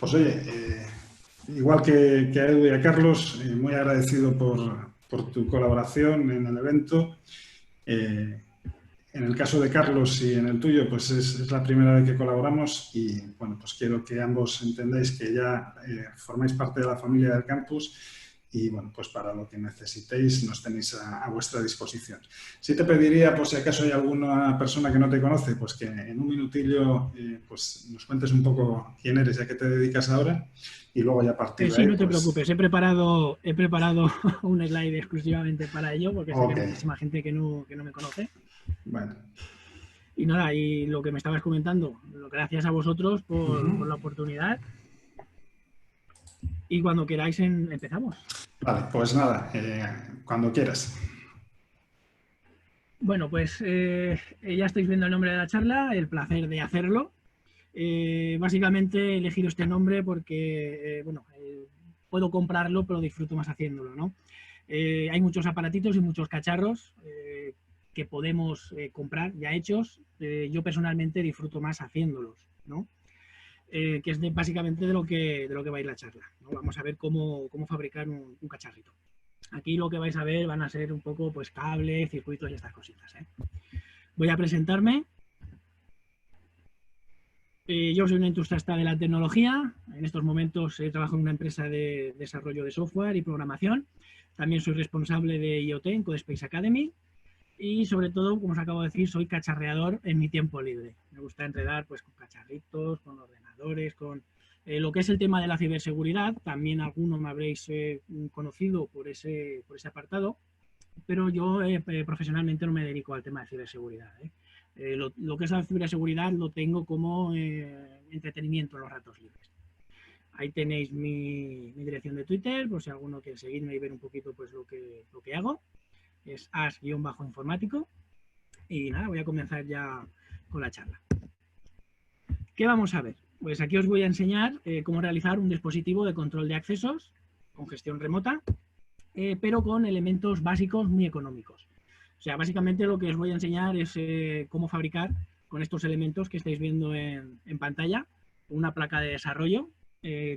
Pues oye, igual que a Edu y a Carlos, muy agradecido por tu colaboración en el evento. En el caso de Carlos y en el tuyo, pues es la primera vez que colaboramos y, bueno, pues quiero que ambos entendáis que ya formáis parte de la familia del campus y, bueno, pues para lo que necesitéis nos tenéis a vuestra disposición. Sí te pediría, por si acaso hay alguna persona que no te conoce, pues que en un minutillo pues nos cuentes un poco quién eres y a qué te dedicas ahora y luego ya a partir de Sí, ahí, no te pues... preocupes, he preparado un slide exclusivamente para ello, porque sé que Ok, hay muchísima gente que no me conoce. bueno. Y nada, y lo que me estabas comentando, gracias a vosotros por Uh-huh. la oportunidad. Y cuando queráis empezamos. Vale, pues nada, cuando quieras. Bueno, pues ya estáis viendo el nombre de la charla, el placer de hacerlo. Básicamente he elegido este nombre porque, puedo comprarlo, pero disfruto más haciéndolo, ¿no? Hay muchos aparatitos y muchos cacharros que podemos comprar ya hechos. Yo personalmente disfruto más haciéndolos, ¿no? Que es básicamente de lo que va a ir la charla, ¿no? Vamos a ver cómo fabricar un cacharrito. Aquí lo que vais a ver van a ser un poco pues cables, circuitos y estas cositas, ¿eh? Voy a presentarme. Yo soy un entusiasta de la tecnología. En estos momentos trabajo en una empresa de desarrollo de software y programación. También soy responsable de IoT en Codespace Academy. Y sobre todo, como os acabo de decir, soy cacharreador en mi tiempo libre. Me gusta enredar pues, con cacharritos, con ordenadores, con lo que es el tema de la ciberseguridad. También algunos me habréis conocido por ese apartado, pero yo profesionalmente no me dedico al tema de ciberseguridad, ¿eh? Lo que es la ciberseguridad lo tengo como entretenimiento en los ratos libres. Ahí tenéis mi dirección de Twitter, por si alguno quiere seguirme y ver un poquito pues, lo que hago. Es as-informático. Y nada, voy a comenzar ya con la charla. ¿Qué vamos a ver? Pues aquí os voy a enseñar cómo realizar un dispositivo de control de accesos con gestión remota, pero con elementos básicos muy económicos. O sea, básicamente lo que os voy a enseñar es cómo fabricar con estos elementos que estáis viendo en pantalla una placa de desarrollo.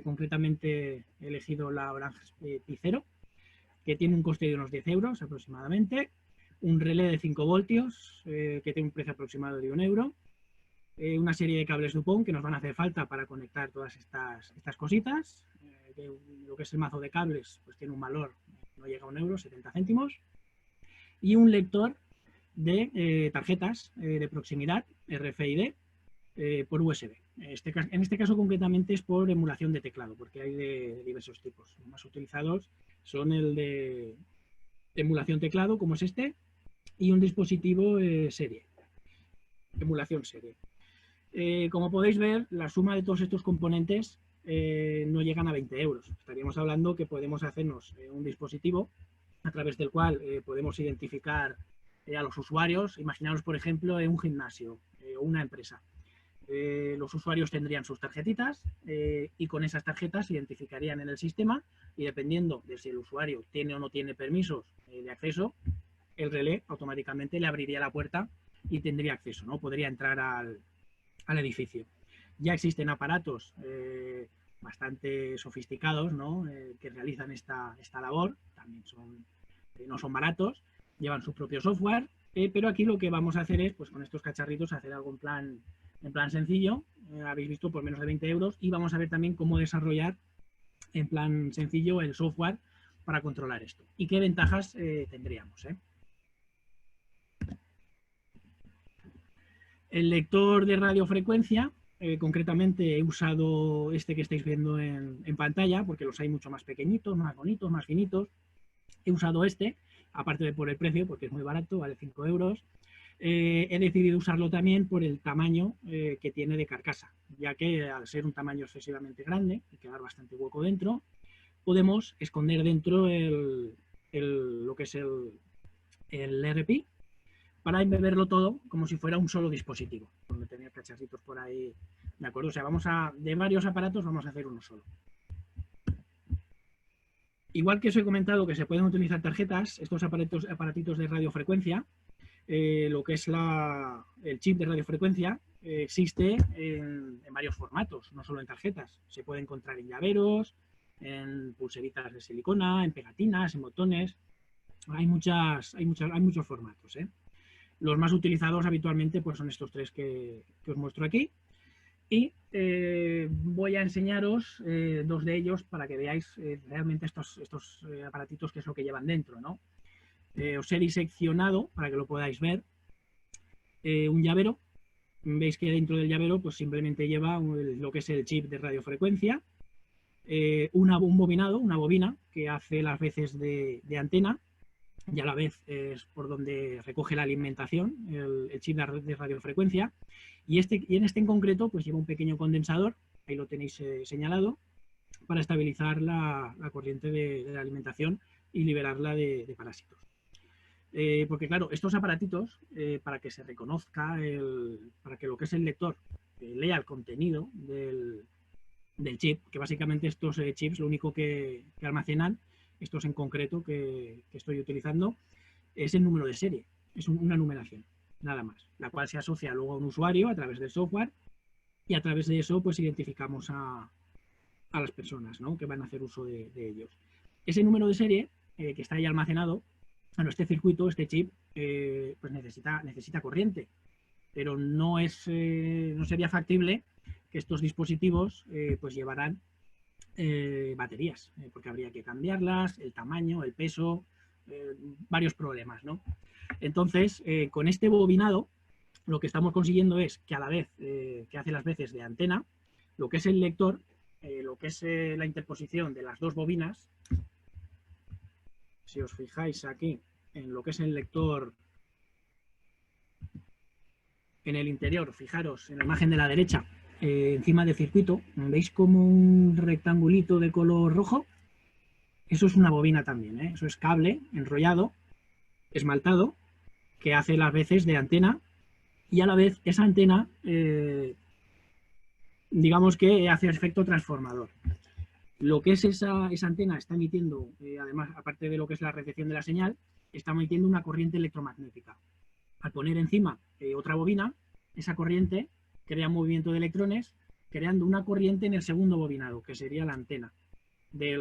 Concretamente he elegido la Orange Pi 0, que tiene un coste de unos 10 euros aproximadamente, un relé de 5 voltios que tiene un precio aproximado de 1 euro, una serie de cables Dupont que nos van a hacer falta para conectar todas estas cositas. Lo que es el mazo de cables pues tiene un valor, no llega a 1 euro, 70 céntimos, y un lector de tarjetas de proximidad RFID por USB. En este caso concretamente es por emulación de teclado, porque hay de diversos tipos. Los más utilizados son el de emulación teclado, como es este, y un dispositivo serie, emulación serie. Como podéis ver, la suma de todos estos componentes no llegan a 20 euros. Estaríamos hablando que podemos hacernos un dispositivo a través del cual podemos identificar a los usuarios. Imaginaos, por ejemplo, en un gimnasio o una empresa. Los usuarios tendrían sus tarjetitas y con esas tarjetas se identificarían en el sistema y dependiendo de si el usuario tiene o no tiene permisos de acceso, el relé automáticamente le abriría la puerta y tendría acceso, ¿no? Podría entrar al edificio. Ya existen aparatos bastante sofisticados, ¿no? Que realizan esta labor, también no son baratos, llevan su propio software, pero aquí lo que vamos a hacer es, pues con estos cacharritos, hacer algo en plan sencillo, habéis visto, por menos de 20 euros, y vamos a ver también cómo desarrollar en plan sencillo el software para controlar esto. ¿Y qué ventajas tendríamos? El lector de radiofrecuencia, concretamente he usado este que estáis viendo en pantalla, porque los hay mucho más pequeñitos, más bonitos, más finitos. He usado este, aparte de por el precio, porque es muy barato, vale 5 euros. He decidido usarlo también por el tamaño que tiene de carcasa, ya que al ser un tamaño excesivamente grande y quedar bastante hueco dentro, podemos esconder dentro lo que es el RPI para embeberlo todo como si fuera un solo dispositivo, donde tenía cacharritos por ahí, ¿de acuerdo? O sea, de varios aparatos vamos a hacer uno solo. Igual que os he comentado que se pueden utilizar tarjetas, estos aparatitos de radiofrecuencia, lo que es el chip de radiofrecuencia, existe en varios formatos, no solo en tarjetas. Se puede encontrar en llaveros, en pulseritas de silicona, en pegatinas, en botones. Hay muchos formatos, ¿eh? Los más utilizados habitualmente pues, son estos tres que os muestro aquí. Y voy a enseñaros dos de ellos para que veáis realmente estos aparatitos qué es lo que llevan dentro, ¿no? Os he diseccionado, para que lo podáis ver, un llavero. Veis que dentro del llavero pues simplemente lleva lo que es el chip de radiofrecuencia, un bobinado, una bobina que hace las veces de antena y a la vez es por donde recoge la alimentación, el chip de radiofrecuencia. Y en este en concreto pues lleva un pequeño condensador, ahí lo tenéis señalado, para estabilizar la corriente de la alimentación y liberarla de parásitos. Porque claro, estos aparatitos, para que se reconozca, para que lo que es el lector lea el contenido del chip, que básicamente estos chips lo único que almacenan, estos en concreto que estoy utilizando, es el número de serie, es una numeración, nada más, la cual se asocia luego a un usuario a través del software y a través de eso pues identificamos a las personas, ¿no?, que van a hacer uso de ellos. Ese número de serie que está ahí almacenado, bueno, este circuito, este chip, pues necesita corriente, pero no sería factible que estos dispositivos pues llevaran baterías, porque habría que cambiarlas, el tamaño, el peso, varios problemas, ¿no? Entonces, con este bobinado, lo que estamos consiguiendo es que a la vez que hace las veces de antena, lo que es el lector, lo que es la interposición de las dos bobinas, si os fijáis aquí en lo que es el lector, en el interior, fijaros en la imagen de la derecha, encima del circuito, ¿veis como un rectangulito de color rojo? Eso es una bobina también, ¿eh? Eso es cable enrollado, esmaltado, que hace las veces de antena y a la vez esa antena, digamos que hace efecto transformador. Lo que es esa antena está emitiendo, además, aparte de lo que es la recepción de la señal, está emitiendo una corriente electromagnética. Al poner encima otra bobina, esa corriente crea un movimiento de electrones, creando una corriente en el segundo bobinado, que sería la antena de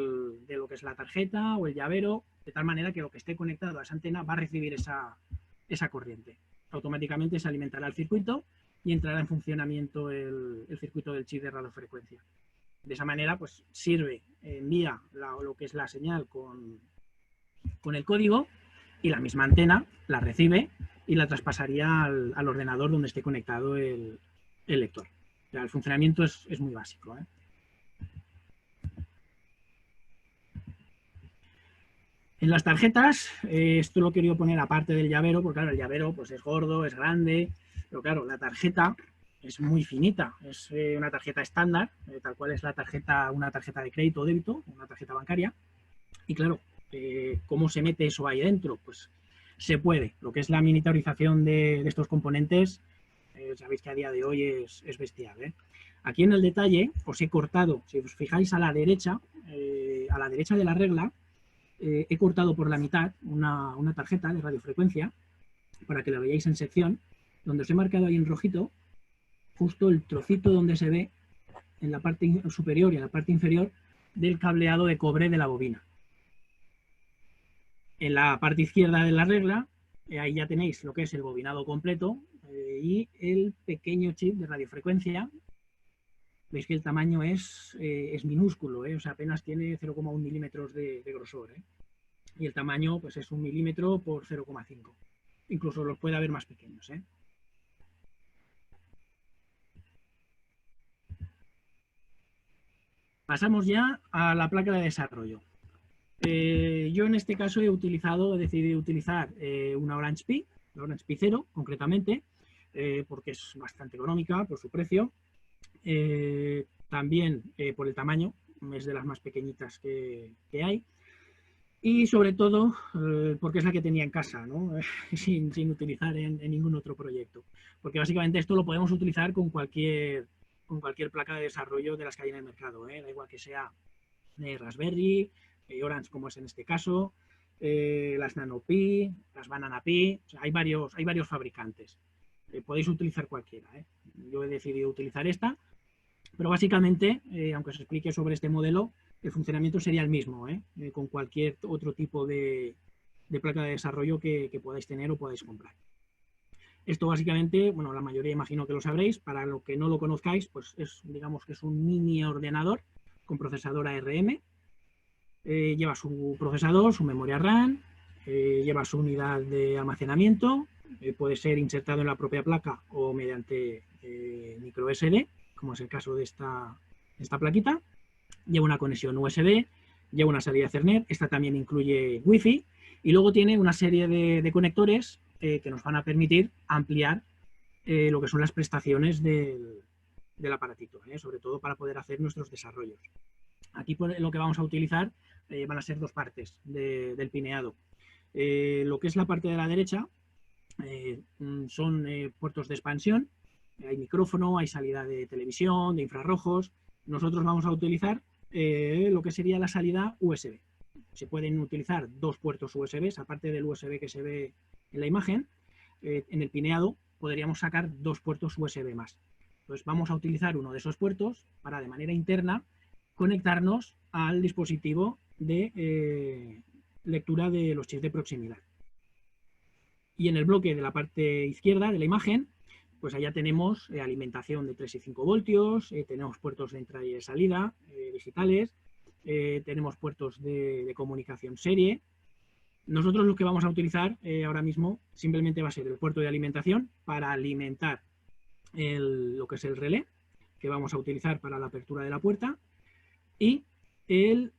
lo que es la tarjeta o el llavero, de tal manera que lo que esté conectado a esa antena va a recibir esa corriente. Automáticamente se alimentará el circuito y entrará en funcionamiento el circuito del chip de radiofrecuencia. De esa manera, pues sirve, envía lo que es la señal con el código y la misma antena la recibe y la traspasaría al ordenador donde esté conectado el lector. O sea, el funcionamiento es muy básico, ¿eh? En las tarjetas, esto lo he querido poner aparte del llavero, porque claro, el llavero pues, es gordo, es grande, pero claro, la tarjeta es muy finita, es una tarjeta estándar, tal cual es una tarjeta de crédito o débito, una tarjeta bancaria, y claro, ¿cómo se mete eso ahí dentro? Pues se puede. Lo que es la miniaturización de estos componentes, sabéis que a día de hoy es bestial, ¿eh? Aquí en el detalle os he cortado, si os fijáis a la derecha de la regla, he cortado por la mitad una tarjeta de radiofrecuencia para que la veáis en sección, donde os he marcado ahí en rojito justo el trocito donde se ve en la parte superior y en la parte inferior del cableado de cobre de la bobina. En la parte izquierda de la regla, ahí ya tenéis lo que es el bobinado completo y el pequeño chip de radiofrecuencia. Veis que el tamaño es minúsculo, o sea, apenas tiene 0,1 milímetros de grosor, y el tamaño pues es 1 milímetro por 0,5. Incluso los puede haber más pequeños, ¿eh? Pasamos ya a la placa de desarrollo. Yo en este caso he decidido utilizar una Orange Pi, la Orange Pi 0 concretamente, porque es bastante económica por su precio. También por el tamaño, es de las más pequeñitas que hay. Y sobre todo porque es la que tenía en casa, ¿no? sin utilizar en ningún otro proyecto. Porque básicamente esto lo podemos utilizar con cualquier placa de desarrollo de las que hay en el mercado, ¿eh? Da igual que sea Raspberry, Orange como es en este caso, las Nano Pi, las Banana Pi, o sea, hay varios fabricantes. Podéis utilizar cualquiera, ¿eh? Yo he decidido utilizar esta, pero básicamente, aunque os explique sobre este modelo, el funcionamiento sería el mismo, con cualquier otro tipo de placa de desarrollo que podáis tener o podáis comprar. Esto básicamente, bueno, la mayoría imagino que lo sabréis, para lo que no lo conozcáis, pues digamos que es un mini ordenador con procesador ARM, lleva su procesador, su memoria RAM, lleva su unidad de almacenamiento, puede ser insertado en la propia placa o mediante micro SD, como es el caso de esta plaquita. Lleva una conexión USB, lleva una salida Ethernet, esta también incluye Wi-Fi, y luego tiene una serie de conectores que nos van a permitir ampliar lo que son las prestaciones del aparatito, sobre todo para poder hacer nuestros desarrollos. Aquí lo que vamos a utilizar van a ser dos partes del pineado. Lo que es la parte de la derecha son puertos de expansión, hay micrófono, hay salida de televisión, de infrarrojos. Nosotros vamos a utilizar lo que sería la salida USB. Se pueden utilizar dos puertos USB, aparte del USB que se ve en la imagen. En el pineado podríamos sacar dos puertos USB más. Entonces vamos a utilizar uno de esos puertos para de manera interna conectarnos al dispositivo de lectura de los chips de proximidad. Y en el bloque de la parte izquierda de la imagen, pues allá tenemos alimentación de 3 y 5 voltios, tenemos puertos de entrada y de salida digitales, tenemos puertos de comunicación serie. Nosotros lo que vamos a utilizar ahora mismo simplemente va a ser el puerto de alimentación para alimentar lo que es el relé que vamos a utilizar para la apertura de la puerta, y el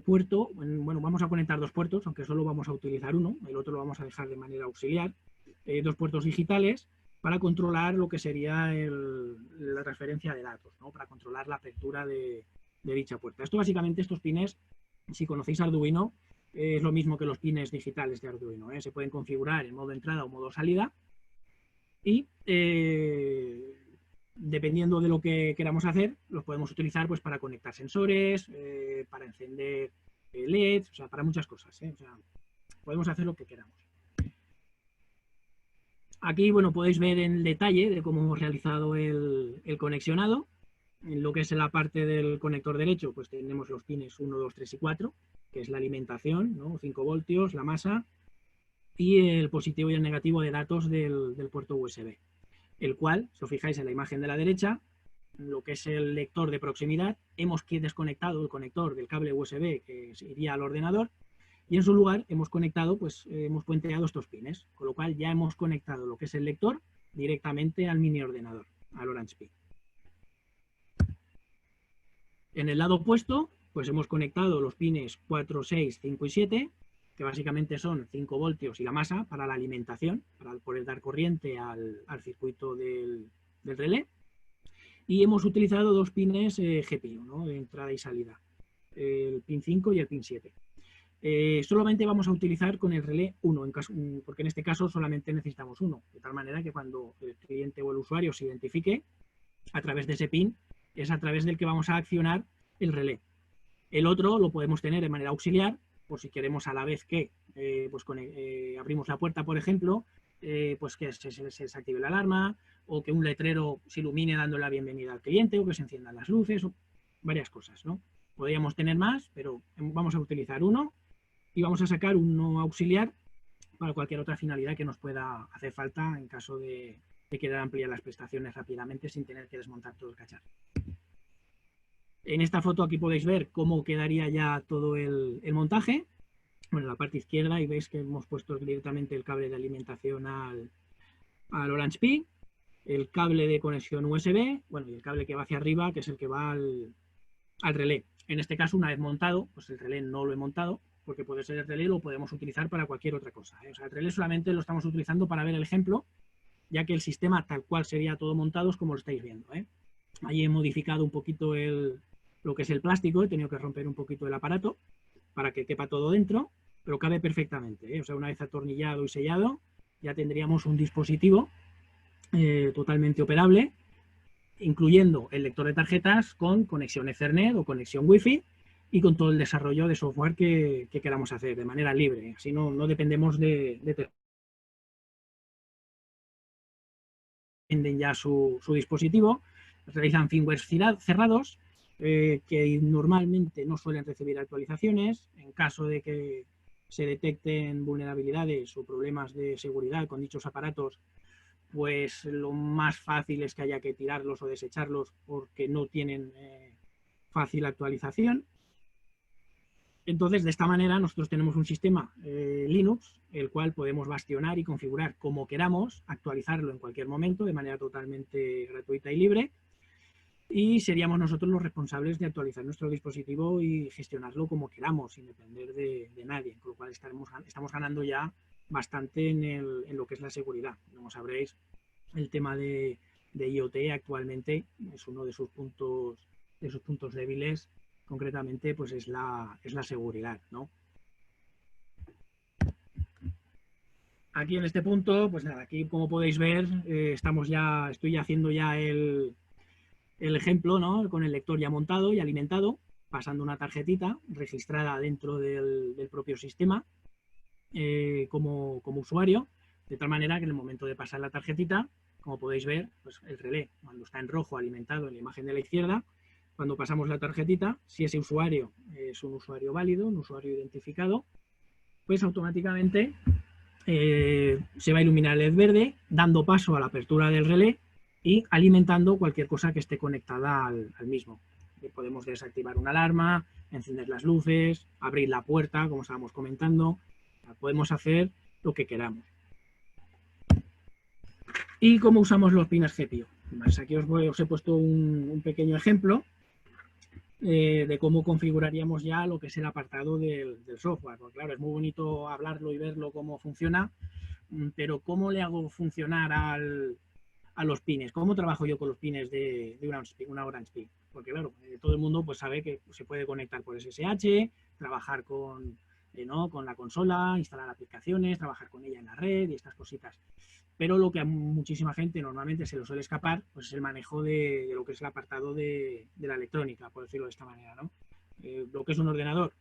puerto, bueno, vamos a conectar dos puertos, aunque solo vamos a utilizar uno, el otro lo vamos a dejar de manera auxiliar, dos puertos digitales para controlar lo que sería la transferencia de datos, ¿no? Para controlar la apertura de dicha puerta. Esto básicamente, estos pines, si conocéis Arduino, es lo mismo que los pines digitales de Arduino, se pueden configurar en modo entrada o modo salida, y dependiendo de lo que queramos hacer, los podemos utilizar pues para conectar sensores, para encender LEDs, o sea, para muchas cosas, o sea, podemos hacer lo que queramos. Aquí, bueno, podéis ver en detalle de cómo hemos realizado el conexionado. En lo que es la parte del conector derecho, pues tenemos los pines 1, 2, 3 y 4, que es la alimentación, ¿no? 5 voltios, la masa, y el positivo y el negativo de datos del puerto USB. El cual, si os fijáis en la imagen de la derecha, lo que es el lector de proximidad, hemos desconectado el conector del cable USB que iría al ordenador, y en su lugar hemos conectado, pues hemos puenteado estos pines, con lo cual ya hemos conectado lo que es el lector directamente al mini ordenador, al Orange Pi. En el lado opuesto, pues hemos conectado los pines 4, 6, 5 y 7, que básicamente son 5 voltios y la masa para la alimentación, para poder dar corriente al circuito del relé. Y hemos utilizado dos pines GPIO, ¿no? De entrada y salida, el pin 5 y el pin 7. Solamente vamos a utilizar con el relé 1, porque en este caso solamente necesitamos uno, de tal manera que cuando el cliente o el usuario se identifique a través de ese pin, es a través del que vamos a accionar el relé. El otro lo podemos tener de manera auxiliar, por si queremos a la vez que abrimos la puerta, por ejemplo, pues que se desactive la alarma, o que un letrero se ilumine dando la bienvenida al cliente, o que se enciendan las luces, o varias cosas, ¿no? Podríamos tener más, pero vamos a utilizar uno y vamos a sacar uno auxiliar para cualquier otra finalidad que nos pueda hacer falta en caso de querer ampliar las prestaciones rápidamente sin tener que desmontar todo el cacharro. En esta foto aquí podéis ver cómo quedaría ya todo el montaje. Bueno, en la parte izquierda, y veis que hemos puesto directamente el cable de alimentación al Orange Pi, el cable de conexión USB, bueno, y el cable que va hacia arriba, que es el que va al relé. En este caso, una vez montado, pues el relé no lo he montado, porque puede ser el relé, lo podemos utilizar para cualquier otra cosa, O sea, el relé solamente lo estamos utilizando para ver el ejemplo, ya que el sistema tal cual sería todo montado es como lo estáis viendo, Ahí he modificado un poquito lo que es el plástico, he tenido que romper un poquito el aparato para que quepa todo dentro, pero cabe perfectamente, O sea, una vez atornillado y sellado, ya tendríamos un dispositivo totalmente operable, incluyendo el lector de tarjetas con conexión Ethernet o conexión Wi-Fi y con todo el desarrollo de software que queramos hacer de manera libre. Así no dependemos de venden ya su dispositivo, realizan firmware cerrados, que normalmente no suelen recibir actualizaciones. En caso de que se detecten vulnerabilidades o problemas de seguridad con dichos aparatos, pues lo más fácil es que haya que tirarlos o desecharlos porque no tienen fácil actualización. Entonces, de esta manera, nosotros tenemos un sistema Linux, el cual podemos bastionar y configurar como queramos, actualizarlo en cualquier momento de manera totalmente gratuita y libre, y seríamos nosotros los responsables de actualizar nuestro dispositivo y gestionarlo como queramos, sin depender de nadie, con lo cual estamos ganando ya bastante en lo que es la seguridad. Como sabréis, el tema de IoT actualmente es uno de sus puntos débiles. Concretamente, pues es la seguridad, ¿no? Aquí en este punto, pues nada, aquí como podéis ver, estoy haciendo ya el ejemplo, ¿no? Con el lector ya montado y alimentado, pasando una tarjetita registrada dentro del propio sistema como usuario, de tal manera que en el momento de pasar la tarjetita, como podéis ver, pues el relé, cuando está en rojo alimentado en la imagen de la izquierda, cuando pasamos la tarjetita, si ese usuario es un usuario válido, un usuario identificado, pues automáticamente se va a iluminar el LED verde, dando paso a la apertura del relé y alimentando cualquier cosa que esté conectada al mismo. Podemos desactivar una alarma, encender las luces, abrir la puerta, como estábamos comentando. Podemos hacer lo que queramos. ¿Y cómo usamos los pines GPIO? Pues aquí os he puesto un pequeño ejemplo de cómo configuraríamos ya lo que es el apartado del software. Porque claro, es muy bonito hablarlo y verlo cómo funciona, pero ¿cómo le hago funcionar a los pines? ¿Cómo trabajo yo con los pines de una Orange Pi? Porque claro, todo el mundo pues sabe que se puede conectar por SSH, trabajar con la consola, instalar aplicaciones, trabajar con ella en la red y estas cositas. Pero lo que a muchísima gente normalmente se le suele escapar, pues es el manejo de lo que es el apartado de la electrónica, por decirlo de esta manera, ¿no? Lo que es un ordenador,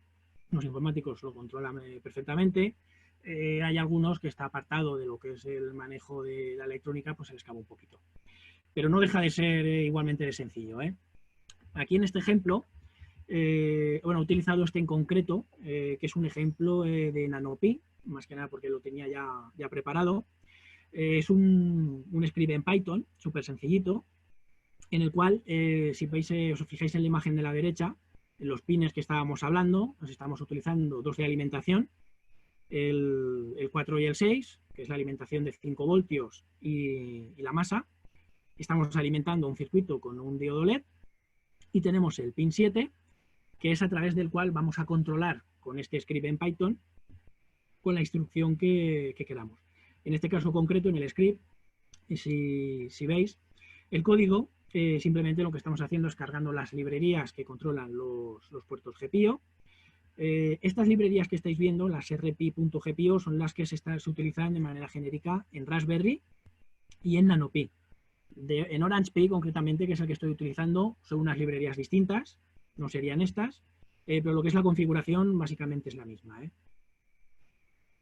los informáticos lo controlan perfectamente. Hay algunos que está apartado de lo que es el manejo de la electrónica, pues se le escapa un poquito. Pero no deja de ser igualmente de sencillo, ¿eh? Aquí en este ejemplo, he utilizado este en concreto, que es un ejemplo de NanoPi, más que nada porque lo tenía ya preparado. Es un script en Python, súper sencillito, en el cual, si veis, os fijáis en la imagen de la derecha, en los pines que estábamos hablando, nos estamos utilizando dos de alimentación, el 4 y el 6, que es la alimentación de 5 voltios y la masa. Estamos alimentando un circuito con un diodo LED y tenemos el pin 7, que es a través del cual vamos a controlar con este script en Python con la instrucción que queramos. En este caso concreto, en el script, si veis, el código, simplemente lo que estamos haciendo es cargando las librerías que controlan los puertos GPIO. Estas librerías que estáis viendo, las rpi.gpio, son las que se utilizan de manera genérica en Raspberry y en NanoPi. En Orange Pi, concretamente, que es el que estoy utilizando, son unas librerías distintas, no serían estas, pero lo que es la configuración básicamente es la misma, ¿eh?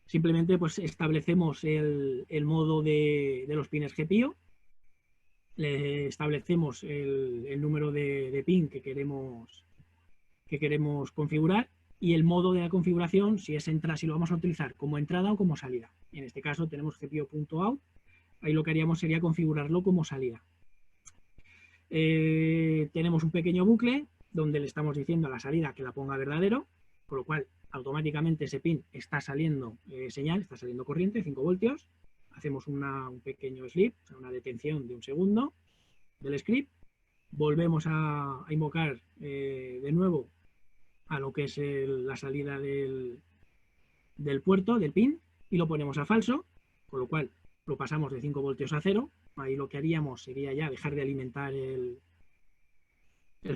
Simplemente pues establecemos el modo de los pines GPIO, le establecemos el número de pin que queremos configurar y el modo de la configuración, si lo vamos a utilizar como entrada o como salida. En este caso tenemos GPIO.out, ahí lo que haríamos sería configurarlo como salida. Tenemos un pequeño bucle donde le estamos diciendo a la salida que la ponga verdadero, con lo cual automáticamente ese pin está saliendo señal, está saliendo corriente, 5 voltios. Hacemos un pequeño sleep, o sea, una detención de un segundo del script. Volvemos a invocar de nuevo a lo que es la salida del puerto, del pin, y lo ponemos a falso, con lo cual lo pasamos de 5 voltios a 0. Ahí lo que haríamos sería ya dejar de alimentar el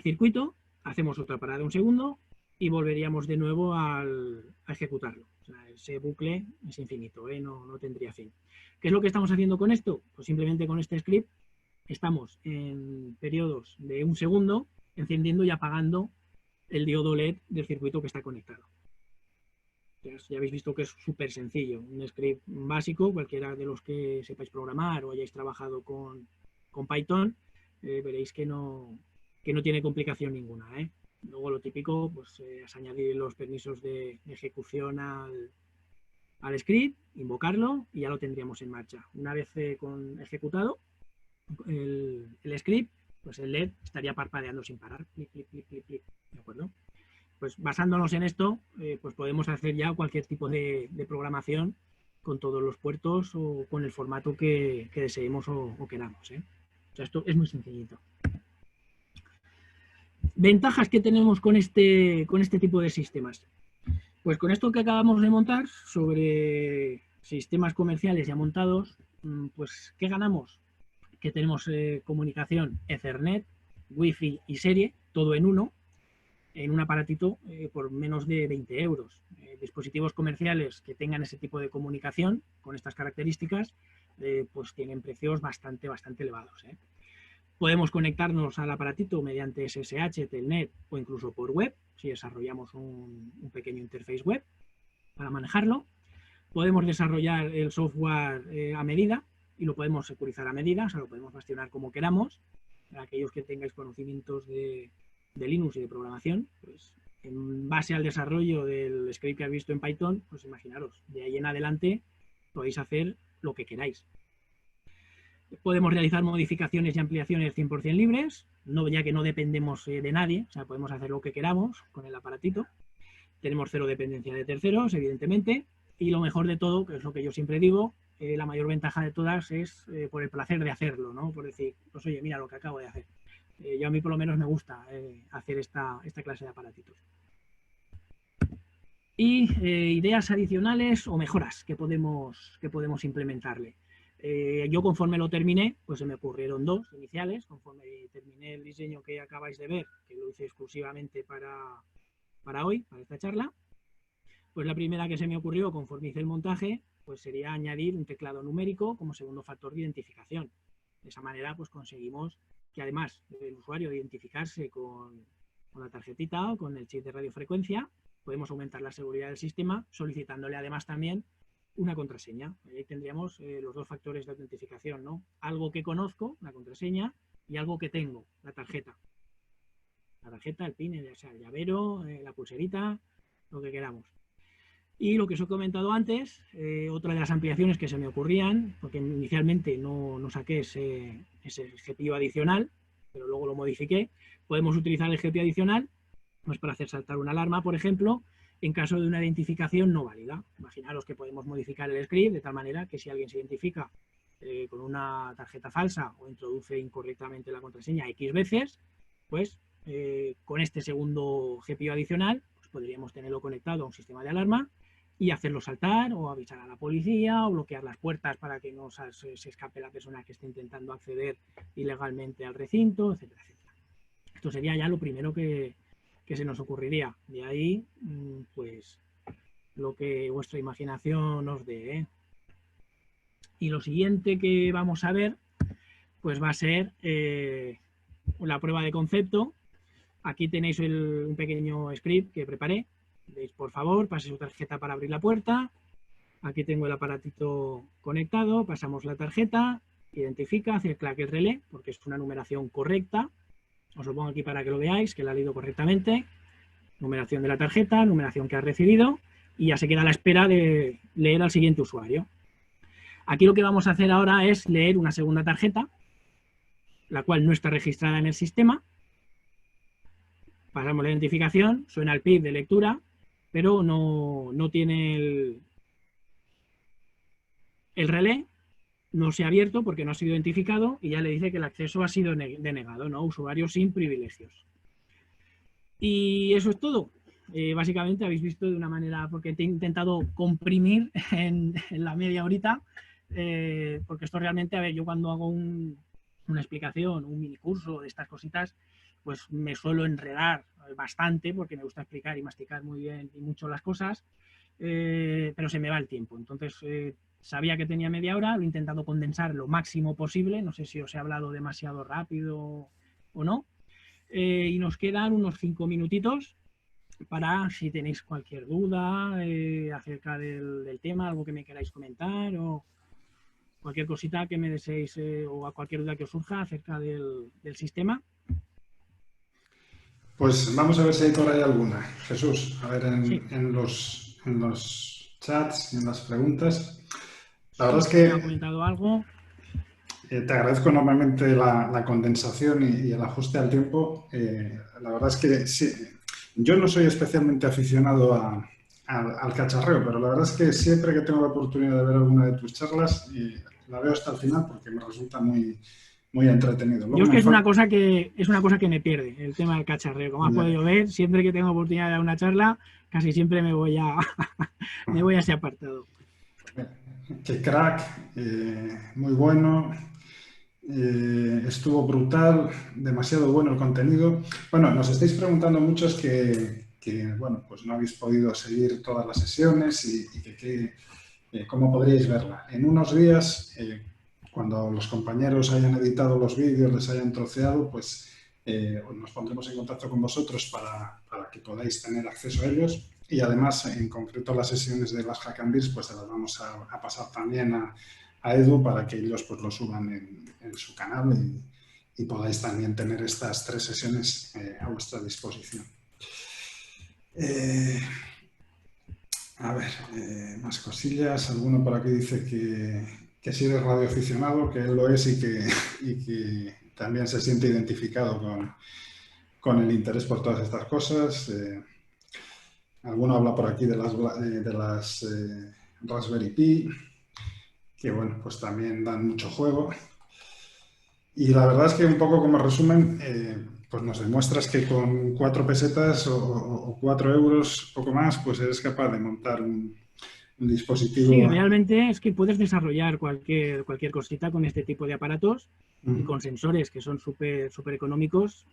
circuito, hacemos otra parada de un segundo y volveríamos de nuevo a ejecutarlo. O sea, ese bucle es infinito, no tendría fin. ¿Qué es lo que estamos haciendo con esto? Pues simplemente con este script estamos en periodos de un segundo encendiendo y apagando el diodo LED del circuito que está conectado. Ya habéis visto que es súper sencillo, un script básico, cualquiera de los que sepáis programar o hayáis trabajado con Python, veréis que no tiene complicación ninguna, ¿eh? Luego lo típico pues, es añadir los permisos de ejecución al script, invocarlo y ya lo tendríamos en marcha. Una vez ejecutado el script, pues el LED estaría parpadeando sin parar. Clic, clic, clic, clic, clic. ¿De acuerdo? Pues basándonos en esto, pues podemos hacer ya cualquier tipo de programación con todos los puertos o con el formato que deseemos o queramos, ¿eh? O sea, esto es muy sencillito. Ventajas que tenemos con este tipo de sistemas. Pues con esto que acabamos de montar sobre sistemas comerciales ya montados, pues ¿qué ganamos? Que tenemos comunicación Ethernet, Wi-Fi y serie, todo en uno, en un aparatito por menos de 20 euros. Dispositivos comerciales que tengan ese tipo de comunicación con estas características, pues tienen precios bastante elevados, ¿eh? Podemos conectarnos al aparatito mediante SSH, Telnet o incluso por web, si desarrollamos un pequeño interface web para manejarlo. Podemos desarrollar el software a medida y lo podemos securizar a medida, o sea, lo podemos gestionar como queramos. Para aquellos que tengáis conocimientos de Linux y de programación, pues en base al desarrollo del script que habéis visto en Python, pues imaginaros, de ahí en adelante podéis hacer lo que queráis. Podemos realizar modificaciones y ampliaciones 100% libres, ya que no dependemos de nadie, o sea, podemos hacer lo que queramos con el aparatito. Tenemos cero dependencia de terceros, evidentemente, y lo mejor de todo, que es lo que yo siempre digo, la mayor ventaja de todas es por el placer de hacerlo, ¿no? Por decir, pues oye, mira lo que acabo de hacer. Yo a mí por lo menos me gusta hacer esta clase de aparatitos. Y ideas adicionales o mejoras que podemos implementarle. Yo conforme lo terminé, pues se me ocurrieron dos iniciales. Conforme terminé el diseño que acabáis de ver, que lo hice exclusivamente para hoy, para esta charla, pues la primera que se me ocurrió conforme hice el montaje, pues sería añadir un teclado numérico como segundo factor de identificación. De esa manera, pues conseguimos que además del usuario de identificarse con la tarjetita o con el chip de radiofrecuencia, podemos aumentar la seguridad del sistema solicitándole además también una contraseña. Ahí tendríamos los dos factores de autentificación, ¿no? Algo que conozco, la contraseña, y algo que tengo, la tarjeta. La tarjeta, el pin, o sea, el llavero, la pulserita, lo que queramos. Y lo que os he comentado antes, otra de las ampliaciones que se me ocurrían, porque inicialmente no saqué ese GPIO adicional, pero luego lo modifiqué, podemos utilizar el GPIO adicional pues para hacer saltar una alarma, por ejemplo, en caso de una identificación no válida. Imaginaros que podemos modificar el script de tal manera que si alguien se identifica con una tarjeta falsa o introduce incorrectamente la contraseña X veces, pues con este segundo GPIO adicional pues podríamos tenerlo conectado a un sistema de alarma y hacerlo saltar o avisar a la policía o bloquear las puertas para que no se escape la persona que esté intentando acceder ilegalmente al recinto, etcétera, etcétera. Esto sería ya lo primero que se nos ocurriría. De ahí, pues, lo que vuestra imaginación os dé, ¿eh? Y lo siguiente que vamos a ver, pues va a ser la prueba de concepto. Aquí tenéis un pequeño script que preparé. Veis, por favor, pase su tarjeta para abrir la puerta. Aquí tengo el aparatito conectado, pasamos la tarjeta, identifica, hace el clack el relé, porque es una numeración correcta. Os lo pongo aquí para que lo veáis, que la ha leído correctamente. Numeración de la tarjeta, numeración que ha recibido, y ya se queda a la espera de leer al siguiente usuario. Aquí lo que vamos a hacer ahora es leer una segunda tarjeta, la cual no está registrada en el sistema. Pasamos la identificación, suena el PIP de lectura, pero no tiene el relé, no se ha abierto porque no ha sido identificado y ya le dice que el acceso ha sido denegado, ¿no? Usuario sin privilegios. Y eso es todo. Básicamente habéis visto de una manera, porque he intentado comprimir en la media horita, porque esto realmente, a ver, yo cuando hago una explicación, un mini curso de estas cositas, pues me suelo enredar bastante porque me gusta explicar y masticar muy bien y mucho las cosas, pero se me va el tiempo. Entonces, sabía que tenía media hora, lo he intentado condensar lo máximo posible, no sé si os he hablado demasiado rápido o no, y nos quedan unos 5 minutitos para si tenéis cualquier duda acerca del tema, algo que me queráis comentar o cualquier cosita que me deseéis o a cualquier duda que os surja acerca del sistema. Pues vamos a ver si hay por ahí alguna. Jesús, a ver Sí. en los chats y en las preguntas. La Sí, verdad es me han que comentado algo. te agradezco enormemente la condensación y el ajuste al tiempo. La verdad es que sí, yo no soy especialmente aficionado al cacharreo, pero la verdad es que siempre que tengo la oportunidad de ver alguna de tus charlas, la veo hasta el final porque me resulta muy entretenido. Yo Luego es me que informo. es una cosa que me pierde, el tema del cacharreo. Como has Ya. podido ver, siempre que tengo oportunidad de dar una charla, casi siempre me voy a, me voy a ese apartado. Qué crack, muy bueno. Estuvo brutal, demasiado bueno el contenido. Bueno, nos estáis preguntando muchos bueno, pues no habéis podido seguir todas las sesiones y cómo podríais verla. En unos días, cuando los compañeros hayan editado los vídeos, les hayan troceado, pues nos pondremos en contacto con vosotros para que podáis tener acceso a ellos. Y además, en concreto, las sesiones de las Hack and Beers, pues se las vamos a pasar también a Edu para que ellos pues lo suban en su canal y podáis también tener estas 3 sesiones a vuestra disposición. A ver, más cosillas. Alguno por aquí dice que si eres radioaficionado, que él lo es y que también se siente identificado con el interés por todas estas cosas. Alguno habla por aquí de las Raspberry Pi, que bueno, pues también dan mucho juego. Y la verdad es que un poco como resumen, pues nos demuestras que con 4 pesetas o 4 euros, poco más, pues eres capaz de montar un Sí, dispositivo. realmente es que puedes desarrollar cualquier cosita con este tipo de aparatos y con sensores que son súper económicos.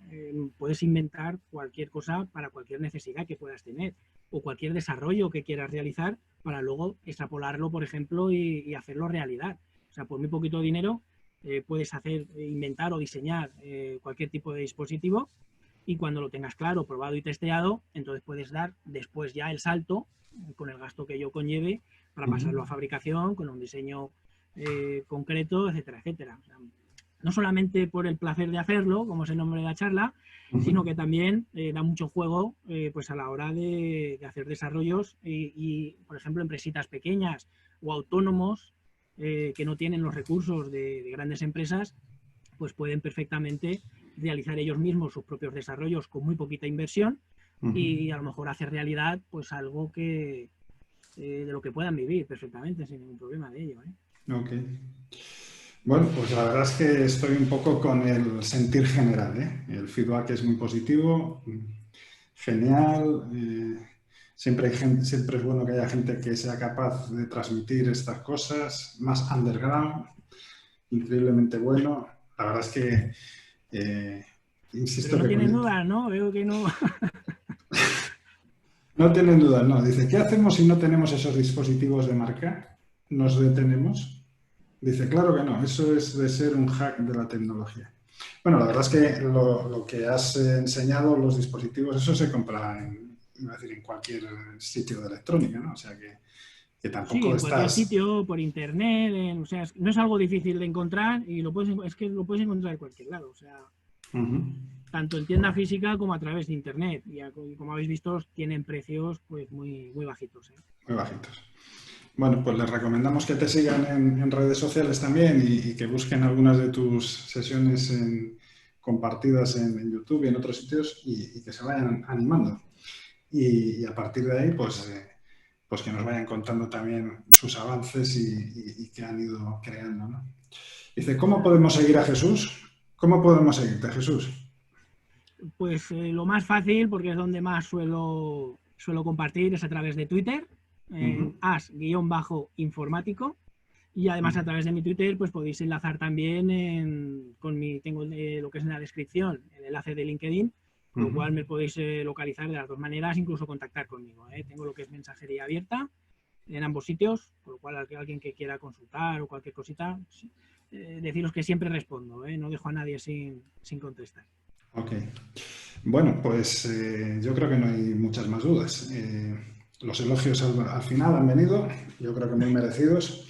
Puedes inventar cualquier cosa para cualquier necesidad que puedas tener o cualquier desarrollo que quieras realizar para luego extrapolarlo, por ejemplo, y hacerlo realidad. O sea, por muy poquito dinero puedes inventar o diseñar cualquier tipo de dispositivo y cuando lo tengas claro, probado y testeado, entonces puedes dar después ya el salto con el gasto que ello conlleve para pasarlo a fabricación con un diseño concreto, etcétera, etcétera. O sea, no solamente por el placer de hacerlo, como es el nombre de la charla, sino que también da mucho juego pues a la hora de hacer desarrollos y, por ejemplo, empresitas pequeñas o autónomos que no tienen los recursos de grandes empresas, pues pueden perfectamente realizar ellos mismos sus propios desarrollos con muy poquita inversión y a lo mejor hacer realidad pues algo que de lo que puedan vivir perfectamente sin ningún problema de ello. Ok. Bueno, pues la verdad es que estoy un poco con el sentir general, ¿eh? El feedback es muy positivo, genial. Siempre es bueno que haya gente que sea capaz de transmitir estas cosas, más underground, increíblemente bueno. La verdad es que, Pero insisto no que tienen dudas, ¿no? Veo que no. no tienen duda, no. Dice, ¿qué hacemos si no tenemos esos dispositivos de marca? ¿Nos detenemos? Dice, claro que no, eso es de ser un hack de la tecnología. Bueno, la verdad es que lo que has enseñado, los dispositivos, eso se compra iba a decir, en cualquier sitio de electrónica, ¿no? O sea que Sí, tampoco en cualquier estás... sitio, por internet, o sea, no es algo difícil de encontrar y es que lo puedes encontrar en cualquier lado, o sea, tanto en tienda física como a través de internet. Y como habéis visto, tienen precios pues muy bajitos. Muy bajitos. Bueno, pues les recomendamos que te sigan en redes sociales también y que busquen algunas de tus sesiones compartidas en YouTube y en otros sitios y que se vayan animando. Y a partir de ahí, pues que nos vayan contando también sus avances y qué han ido creando, ¿no? Dice, ¿cómo podemos seguir a Jesús? ¿Cómo podemos seguirte, Jesús? Pues lo más fácil, porque es donde más suelo compartir, es a través de Twitter, en as-informático. Y además a través de mi Twitter, pues podéis enlazar también tengo lo que es en la descripción, el enlace de LinkedIn, con lo cual me podéis localizar de las dos maneras, incluso contactar conmigo. Tengo lo que es mensajería abierta en ambos sitios, con lo cual alguien que quiera consultar o cualquier cosita, deciros que siempre respondo, no dejo a nadie sin contestar. Ok. Bueno, pues yo creo que no hay muchas más dudas. Los elogios al final han venido, yo creo que muy merecidos.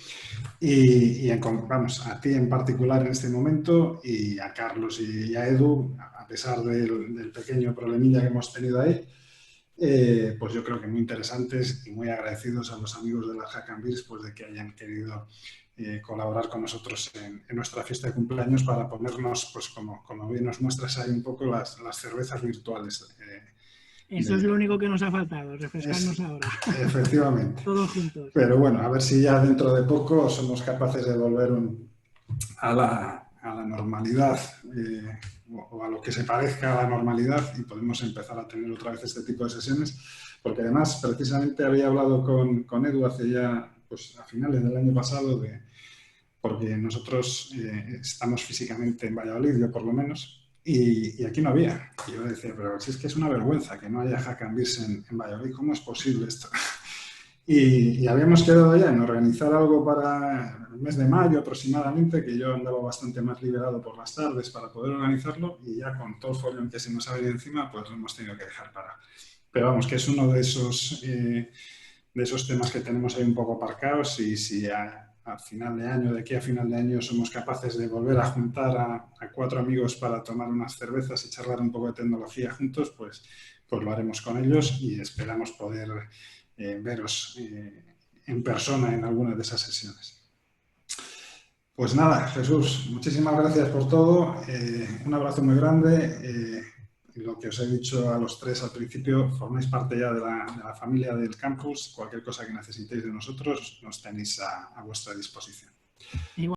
Vamos, a ti en particular en este momento y a Carlos y a Edu, a pesar del pequeño problemilla que hemos tenido ahí, pues yo creo que muy interesantes y muy agradecidos a los amigos de la Hack and Beers pues de que hayan querido colaborar con nosotros en nuestra fiesta de cumpleaños para ponernos, pues como bien nos muestras ahí un poco las cervezas virtuales. Eso es lo único que nos ha faltado, refrescarnos ahora. Efectivamente. Todos juntos. Pero bueno, a ver si ya dentro de poco somos capaces de volver a la normalidad o a lo que se parezca a la normalidad y podemos empezar a tener otra vez este tipo de sesiones, porque además precisamente había hablado con Edu hace ya, pues a finales del año pasado, porque nosotros estamos físicamente en Valladolid, yo por lo menos, y aquí no había. Y yo decía, pero si es que es una vergüenza que no haya Hack and Beers en Valladolid, ¿cómo es posible esto? Y habíamos quedado ya en organizar algo para el mes de mayo aproximadamente, que yo andaba bastante más liberado por las tardes para poder organizarlo y ya con todo el follón que se nos ha venido encima, pues lo hemos tenido que dejar para. Pero vamos, que es uno de esos temas que tenemos ahí un poco aparcados y si a final de año, de aquí a final de año, somos capaces de volver a juntar a 4 amigos para tomar unas cervezas y charlar un poco de tecnología juntos, pues lo haremos con ellos y esperamos poder veros en persona en alguna de esas sesiones. Pues nada, Jesús, muchísimas gracias por todo. Un abrazo muy grande. Lo que os he dicho a los tres al principio, formáis parte ya de la familia del campus. Cualquier cosa que necesitéis de nosotros, nos tenéis a vuestra disposición.